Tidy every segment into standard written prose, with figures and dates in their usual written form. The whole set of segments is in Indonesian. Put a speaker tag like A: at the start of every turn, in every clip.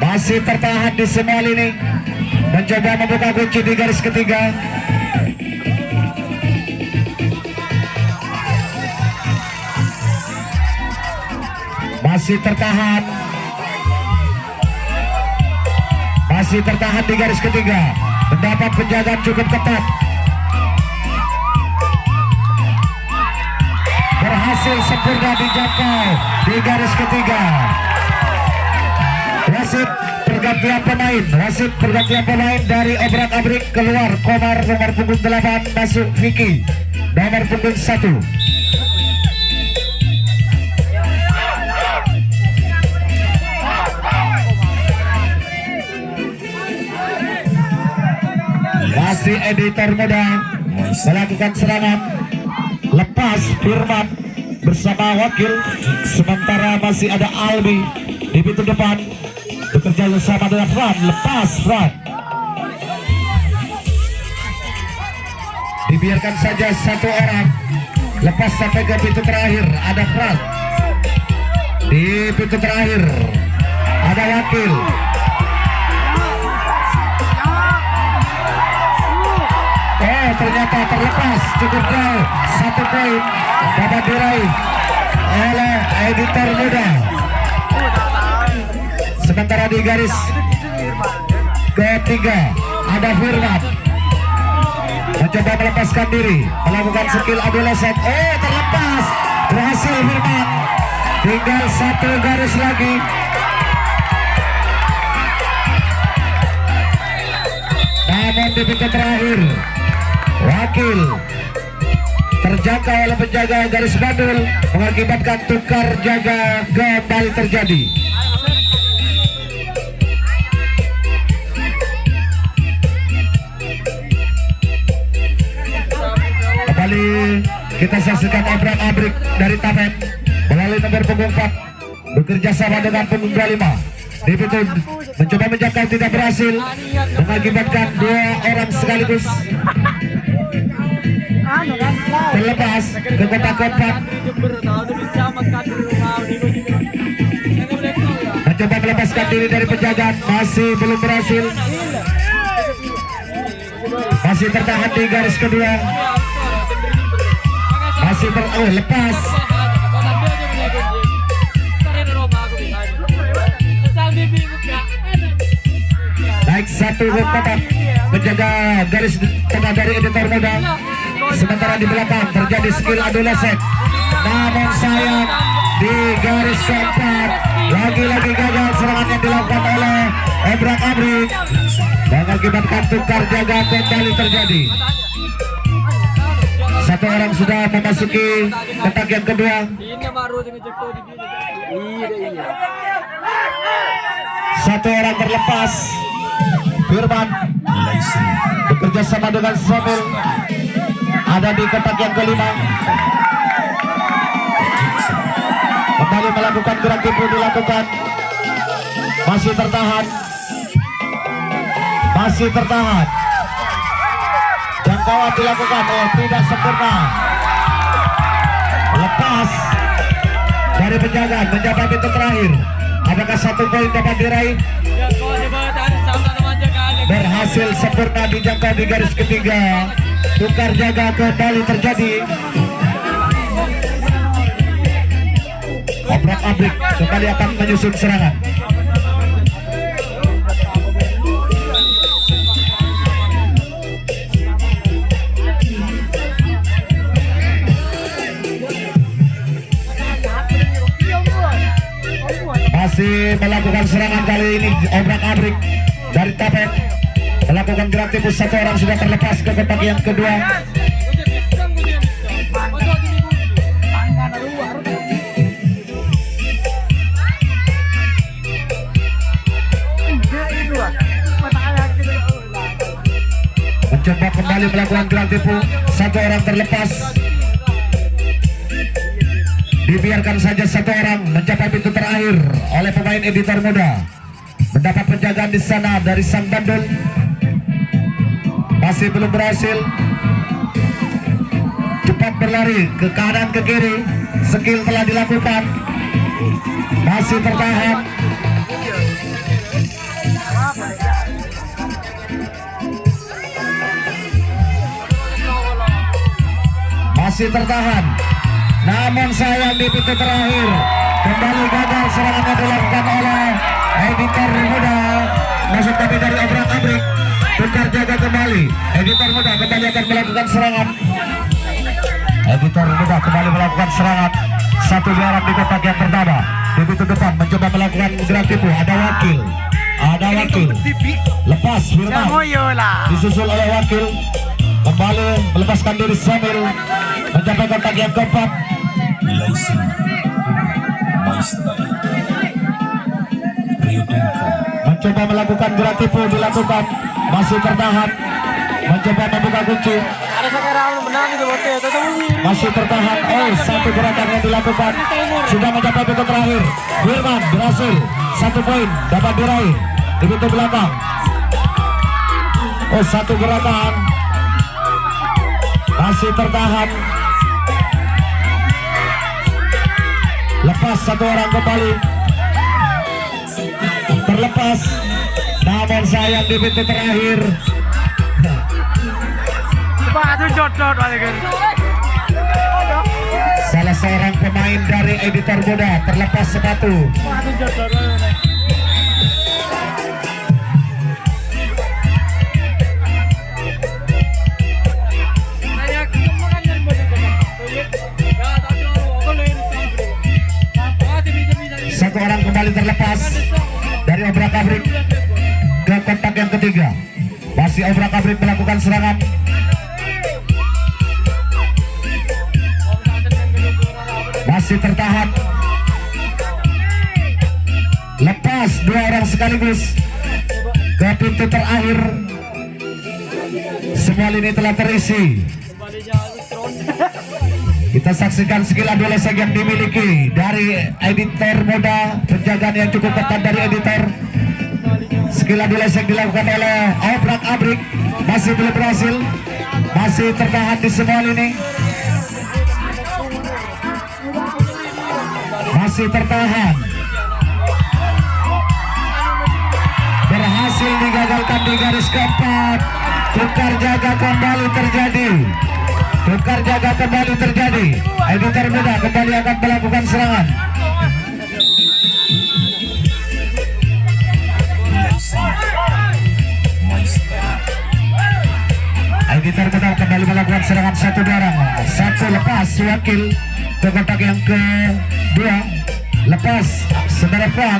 A: Masih tertahan di semua lini, mencoba membuka kunci di garis ketiga. Masih tertahan di garis ketiga, mendapat penjagaan cukup ketat. Berhasil sempurna dijangkau di garis ketiga. Wasit pergantian pemain dari obrak-abrik keluar. Komar nomor punggung 8 masuk Vicky nomor punggung 1. Masih editor muda melakukan serangan, lepas Firman bersama wakil, sementara masih ada Albi di pintu depan bekerja bersama dengan Fran. Lepas Fran, dibiarkan saja satu orang lepas sampai ke pintu terakhir. Ada Fran di pintu terakhir, ada wakil. Ternyata terlepas cukup jauh. 1 poin dapat diraih oleh editor muda. Sementara di garis ketiga ada Firman mencoba melepaskan diri, melakukan skill adu leset. Terlepas, berhasil Firman. Tinggal 1 garis lagi. Namun di pintu terakhir wakil terjangkau oleh penjaga garis bandul, mengakibatkan tukar jaga kembali terjadi. Kembali kita saksikan obrak-abrik dari Tapen melalui nomor punggung 4 bekerja sama dengan punggung 25 di pintu, mencoba menjangkau, tidak berhasil, mengakibatkan 2 orang sekaligus terlepas ke kotak keempat. Mencoba melepaskan diri dari penjagaan, masih belum berhasil. Masih tertahan di garis kedua. Masih lepas. Naik 1 kotak menjaga garis tengah dari editor muda. Sementara di belakang terjadi skill adu leset, namun sayang di garis keempat lagi-lagi gagal serangan yang dilakukan oleh obrak-abrik, mengakibatkan tukar jaga kembali terjadi. 1 orang sudah memasuki kotak yang kedua. 1 orang terlepas. Firman bekerja sama dengan Somil ada di kotak yang kelima. Kembali melakukan gerak tipu dilakukan. Masih tertahan. Jangkauan dilakukan, tidak sempurna. Lepas dari penjaga menjaga pintu terakhir. Apakah 1 poin dapat diraih? Berhasil sempurna dijangkau di garis ketiga. Tukar jaga kembali terjadi. Obrak-abrik kembali akan menyusun serangan. Masih melakukan serangan kali ini obrak-abrik dari Tapen. Melakukan gerak tipu, 1 orang sudah terlepas ke kotak yang kedua. Mencoba kembali melakukan gerak tipu, 1 orang terlepas. Dibiarkan saja 1 orang mencapai pintu terakhir oleh pemain editor muda. Mendapat penjagaan di sana dari sang bandul. Masih belum berhasil. Cepat berlari ke kanan ke kiri. Skill telah dilakukan. Masih tertahan. Masih tertahan, namun sayang di pintu terakhir kembali gagal. Serangannya dilakukan oleh editor muda, masuk tapi dari obrak-abrik. Tukar jaga kembali, editor muda kembali akan melakukan serangan. Editor muda kembali melakukan serangan. Satu jarak di kotak yang pertama. Di pintu depan mencoba melakukan gerak tipu. Ada wakil, lepas Firman, disusul oleh wakil. Kembali melepaskan diri Samir, mencapai kotak yang keempat. Mencoba melakukan gerak tipu, dilakukan, masih tertahan, mencoba membuka kunci, masih tertahan. Satu gerakan yang dilakukan, sudah mencapai pintu terakhir. Firman berhasil, 1 poin dapat diraih di pintu belakang. Satu gerakan, masih tertahan, lepas satu orang kembali, terlepas, namun sayang di pintu terakhir. Salah seorang pemain dari editor muda terlepas sepatu. Satu orang kembali terlepas dari obrak-abrik ke kotak yang ketiga. Masih obrak-abrik melakukan serangan. Masih tertahan, lepas 2 orang sekaligus ke pintu terakhir. Semua lini telah terisi. Kita saksikan skill adu lesek yang dimiliki dari editor muda, penjagaan yang cukup ketat dari editor. Skill adu lesek dilakukan oleh obrak-abrik, masih belum berhasil, masih tertahan di semua lini. Masih tertahan, berhasil digagalkan di garis keempat. Tukar jaga kembali terjadi, tukar jaga kembali terjadi. Editor muda kembali akan melakukan serangan. Editor muda kembali melakukan serangan. Satu barang, satu lepas wakil ke kotak yang kedua, lepas saudara Frank,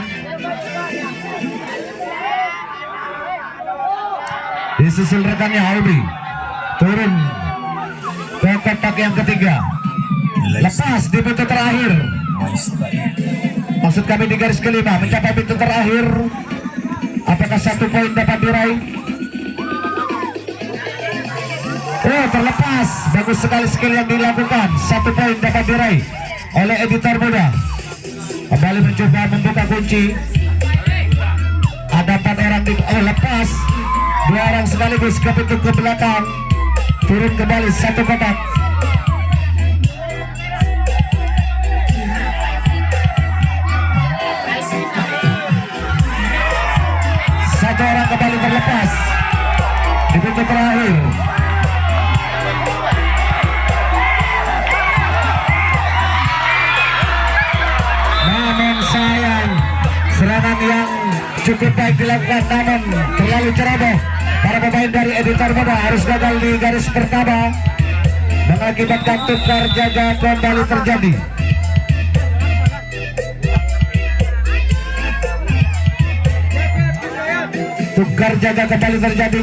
A: disusul rekannya Albi, turun ke kotak yang ketiga, lepas di pintu terakhir. Maksud kami di garis kelima, mencapai pintu terakhir. Apakah 1 poin dapat diraih? Terlepas. Bagus sekali skill yang dilakukan. 1 poin dapat diraih oleh editor muda. Kembali mencoba membuka kunci. Ada 4 orang di lepas. 2 orang sekaligus ke pintu ke belakang. Turun kembali 1 kotak. Satu orang kembali terlepas di pintu terakhir. Namun sayang, serangan yang cukup baik dilakukan, namun terlalu ceroboh. Para pemain dari editor muda harus gagal di garis pertama, mengakibatkan tukar jaga kembali terjadi. Tukar jaga kembali terjadi.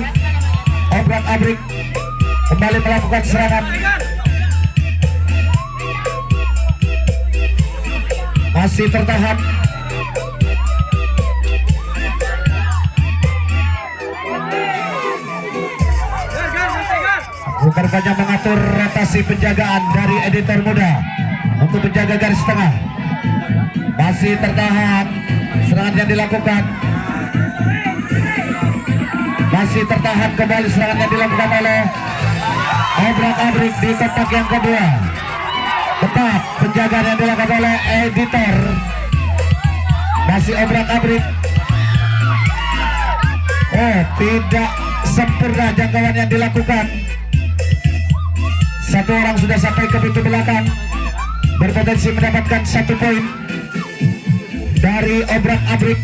A: Obrak-abrik kembali melakukan serangan. Masih tertahan. Bukan saja mengatur rotasi penjagaan dari editor muda untuk menjaga garis tengah. Masih tertahan serangan yang dilakukan. Masih tertahan kembali serangan yang dilakukan oleh obrak-abrik di kotak yang kedua. Tepat penjagaan yang dilakukan oleh editor. Masih obrak-abrik. Oh, tidak sempurna jangkauan yang dilakukan. Satu orang sudah sampai ke pintu belakang, berpotensi mendapatkan 1 poin dari obrak-abrik.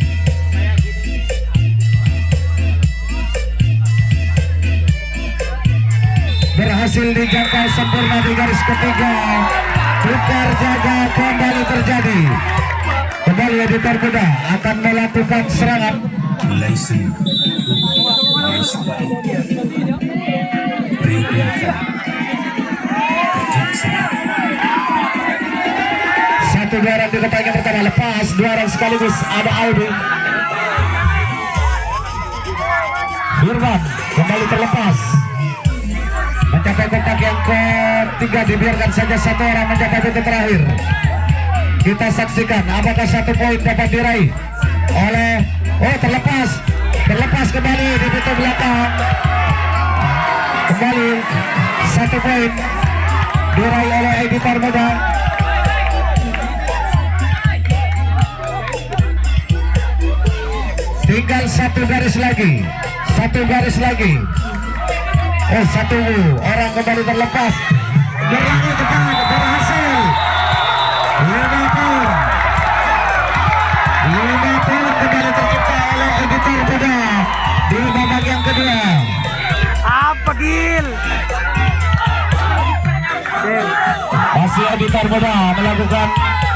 A: Berhasil dijangkau sempurna di garis ketiga. Tukar jaga kembali terjadi. Kembali editor muda akan melakukan serangan. Satu dua orang di kotak yang pertama, lepas 2 orang sekaligus, ada Albi. Firman kembali terlepas, mencapai kotak yang ketiga, dibiarkan saja 1 orang mencapai titik terakhir. Kita saksikan apakah 1 poin dapat diraih oleh terlepas kembali di pintu belakang. Kembali 1 poin diraih oleh editor muda. Tinggal 1 garis lagi. 1 orang kembali terlepas. Berangkat cepat, berhasil. 5 poin kembali tercipta oleh editor muda di babak yang kedua.
B: Apa Gil?
A: Masih editor muda melakukan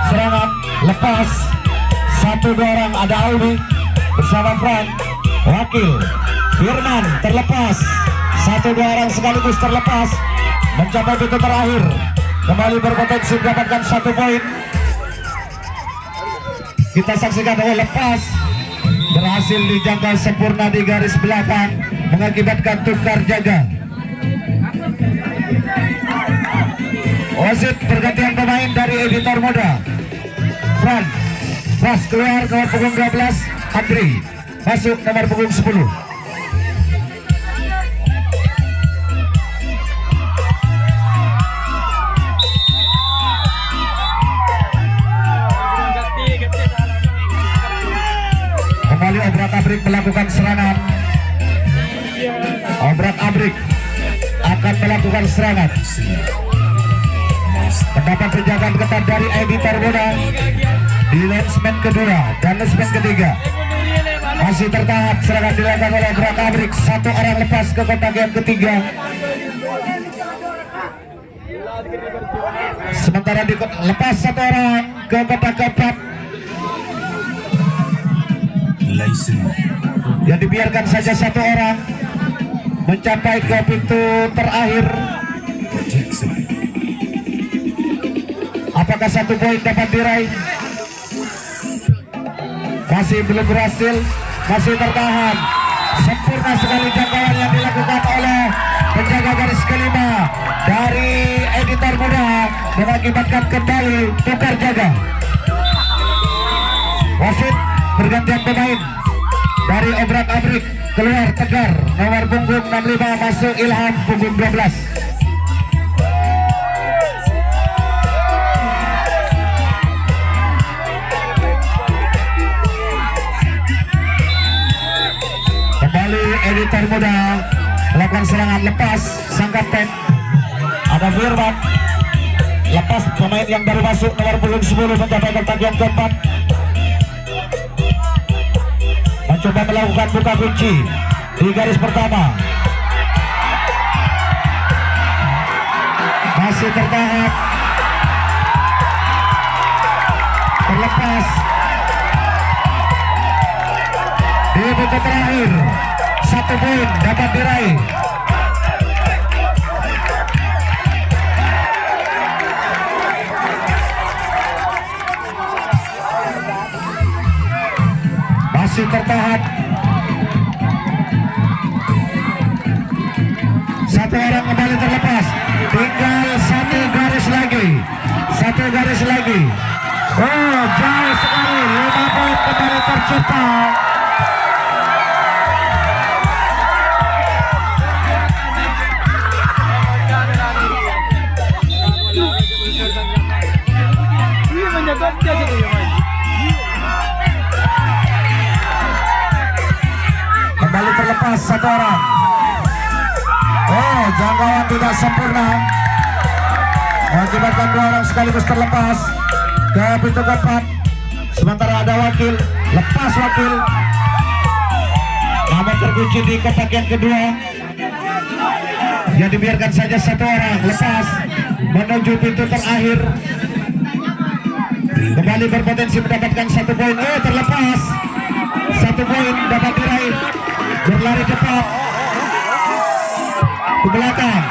A: serangan, lepas 1-2 orang, ada Albi bersama Fran. Wakil Firman terlepas, 1-2 orang sekaligus terlepas, mencapai titik terakhir. Kembali berpotensi mendapatkan 1 poin. Kita saksikan bahwa lepas berhasil dijangkau sempurna di garis belakang, mengakibatkan tukar jaga. Wasit pergantian pemain dari editor muda. Fras keluar nomor punggung 12, Andri masuk nomor punggung 10. Kembali obrak-abrik melakukan serangan. Obrak-abrik akan melakukan serangan. Mendapat penjagaan ketat dari editor muda di linesman kedua dan linesman ketiga. Masih tertahan, serangan dilakukan oleh obrak-abrik. 1 orang lepas ke kotak yang ketiga. Sementara lepas 1 orang ke kotak keempat. Yang dibiarkan saja 1 orang mencapai ke pintu terakhir. Apakah 1 poin dapat diraih? Masih belum berhasil, masih tertahan. Sempurna sekali jangkauan yang dilakukan oleh penjaga garis kelima dari editor muda, mengakibatkan kembali tukar jaga. Wasit pergantian pemain dari obrak-abrik, keluar Tegar nomor punggung 65, masuk Ilham punggung 12. Kembali editor muda melakukan serangan, lepas sang kapten ada Firman, lepas pemain yang baru masuk nomor punggung 10 mencapai kotak yang keempat. Mencoba melakukan buka kunci di garis pertama, masih tertahan, terlepas di pintu terakhir. 1 poin dapat diraih. Masih tertahan, 1 orang kembali terlepas. Tinggal 1 garis lagi. Oh, jauh sekali. 5 poin kembali tercipta. Kembali terlepas terlepas satu orang. Oh, jangkauan tidak sempurna, mengakibatkan dua orang sekaligus terlepas ke pintu keempat. Sementara ada wakil, lepas wakil, namun terkunci di kotak yang kedua. Ya, dibiarkan saja satu orang lepas menuju pintu terakhir. Kembali berpotensi mendapatkan 1 poin. Oh, terlepas. 1 poin dapat diraih. Berlari cepat ke belakang,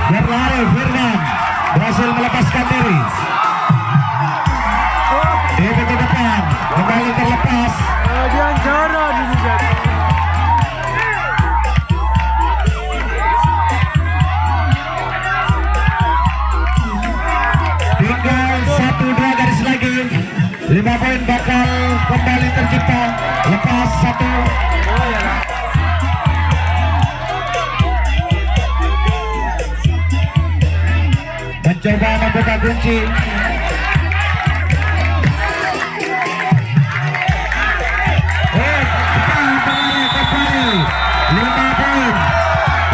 A: berlari Firman berhasil melepaskan diri. Di pintu depan kembali terlepas. Tinggal 1-2 garis lagi. 5 poin bakal kembali tercipta. Lepas 1. Mencoba membuka kunci. Kembali 5 poin.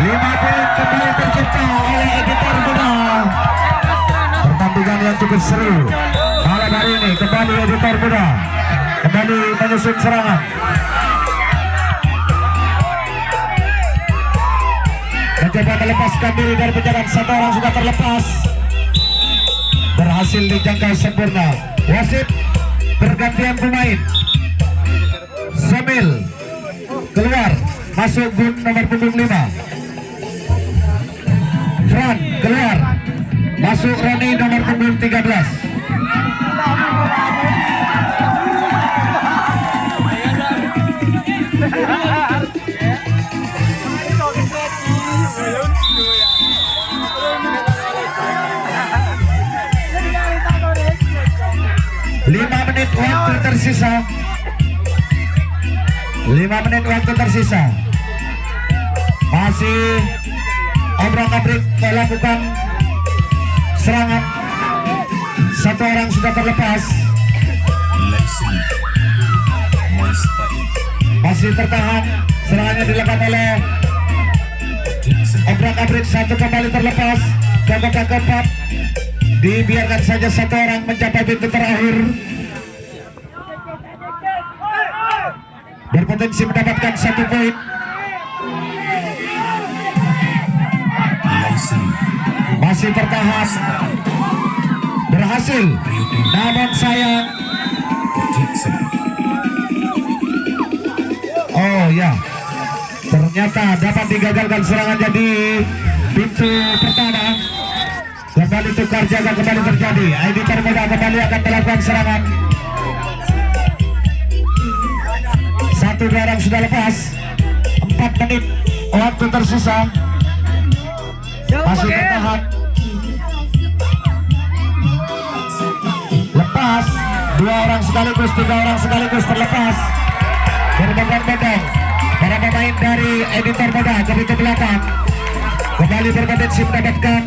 A: 5 poin kembali tercipta oleh editor muda. Pertandingan yang cukup seru malam hari ini. Kembali editor muda kembali menyusun serangan. Mencoba melepaskan diri dari penjagaan. 1 orang sudah terlepas, berhasil dijangkau sempurna. Wasit pergantian pemain. Semil keluar, masuk Gun nomor punggung 5. Fran keluar, masuk Roni nomor punggung 13. Waktu tersisa 5 menit waktu tersisa. Masih obrak-abrik melakukan serangan. 1 orang sudah terlepas, masih tertahan. Serangannya dilakukan oleh obrak-abrik. 1 kembali terlepas ke kotak keempat. Dibiarkan saja 1 orang mencapai pintu terakhir. Berpotensi mendapatkan 1 poin. Masih bertahan, berhasil, namun sayang. Oh ya, ternyata dapat digagalkan serangannya di pintu pertama. Kembali tukar jaga kembali terjadi. Editor muda kembali akan melakukan serangan. 1-2 orang sudah lepas. 4 menit waktu tersisa. Masih bertahan. Lepas 2 orang sekaligus, 3 orang sekaligus terlepas. Berbondong-bondong para pemain dari editor muda ke pintu belakang. Kembali berpotensi mendapatkan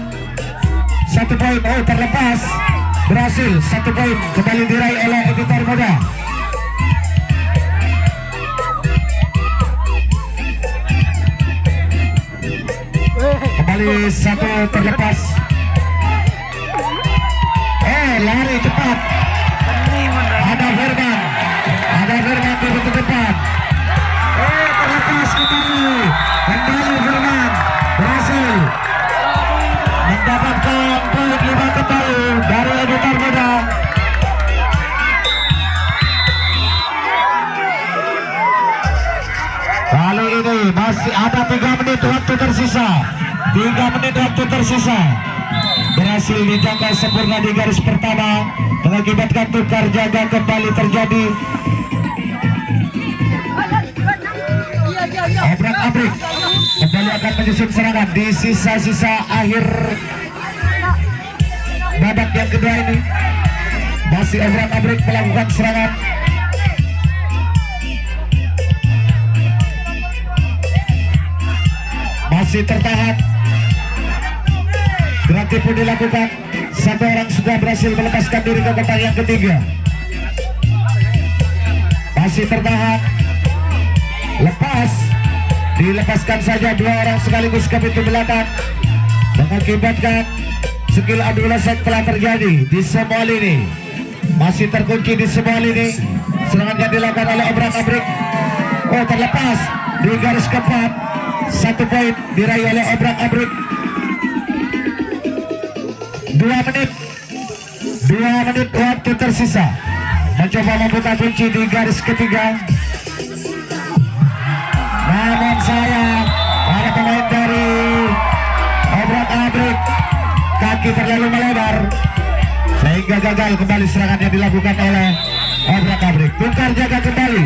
A: 1 poin. Oh, terlepas, berhasil. 1 poin kembali diraih oleh editor muda. Kembali 1 terlepas. Lari cepat. Ada Firman di pintu depan. Terlepas kembali Firman berhasil mendapatkan poin 5 kembali dari editor muda. Kali ini masih ada 3 menit waktu tersisa. 3 menit waktu tersisa. Berhasil dijangkau sempurna di garis pertama, mengakibatkan tukar jaga kembali terjadi. Obrak-abrik kembali akan menyusun serangan di sisa-sisa akhir babak yang kedua ini. Masih obrak-abrik melakukan serangan. Masih tertahan. Gerak pun dilakukan. 1 orang sudah berhasil melepaskan diri ke kotak yang ketiga. Masih tertahan. Lepas. dilepaskan saja dua orang sekaligus ke pintu belakang, mengakibatkan skill adu lasek telah terjadi di semua lini. Masih terkunci di semua lini. Serangan yang dilakukan oleh obrak-abrik, oh terlepas di garis keempat. 1 poin diraih oleh obrak-abrik. 2 menit waktu tersisa. Mencoba membuka kunci di garis ketiga. Namun sayang, para pemain dari obrak-abrik kaki terlalu melebar sehingga gagal kembali serangan yang dilakukan oleh obrak-abrik. Tungkar jaga kembali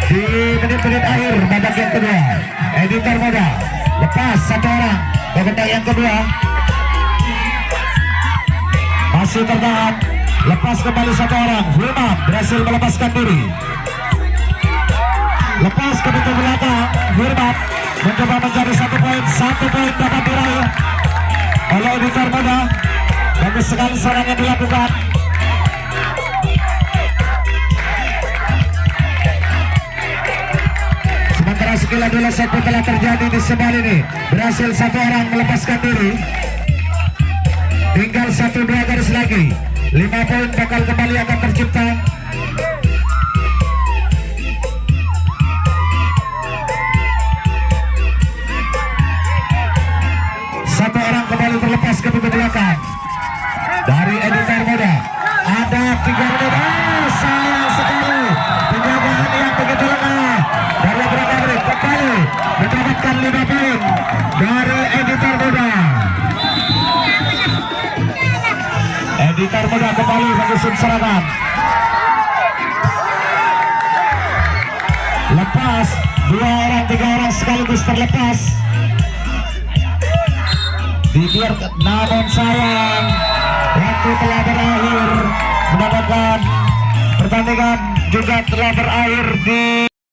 A: di menit-menit akhir babak yang kedua. Editor Moda lepas 1 orang ke kotak yang kedua. Masih tertahan, lepas kembali 1 orang. Wilman berhasil melepaskan diri. Lepas ke pintu belakang, Wilman mencoba mencari 1 poin. 1 poin dapat diraih oleh Editor Moda. Bagus sekali serangan yang dilakukan. Sementara skill adu lasek telah terjadi di sebelah ini. Berhasil 1 orang melepaskan diri. Tinggal 1-2 garis lagi. 5 poin bakal kembali akan tercipta. Satu orang kembali terlepas ke pintu belakang dari Editor Moda. Ada 3 menit. Sayang sekali penjagaan yang begitu lengah dari obrak-abrik. Kembali mendapatkan 5 poin dari Editor Moda. Editor Moda kembali menyusun serangan. Lepas 2 orang 3 orang sekaligus terlepas. Dibiarkan, namun sayang waktu telah berakhir. Mendapatkan pertandingan juga telah berakhir di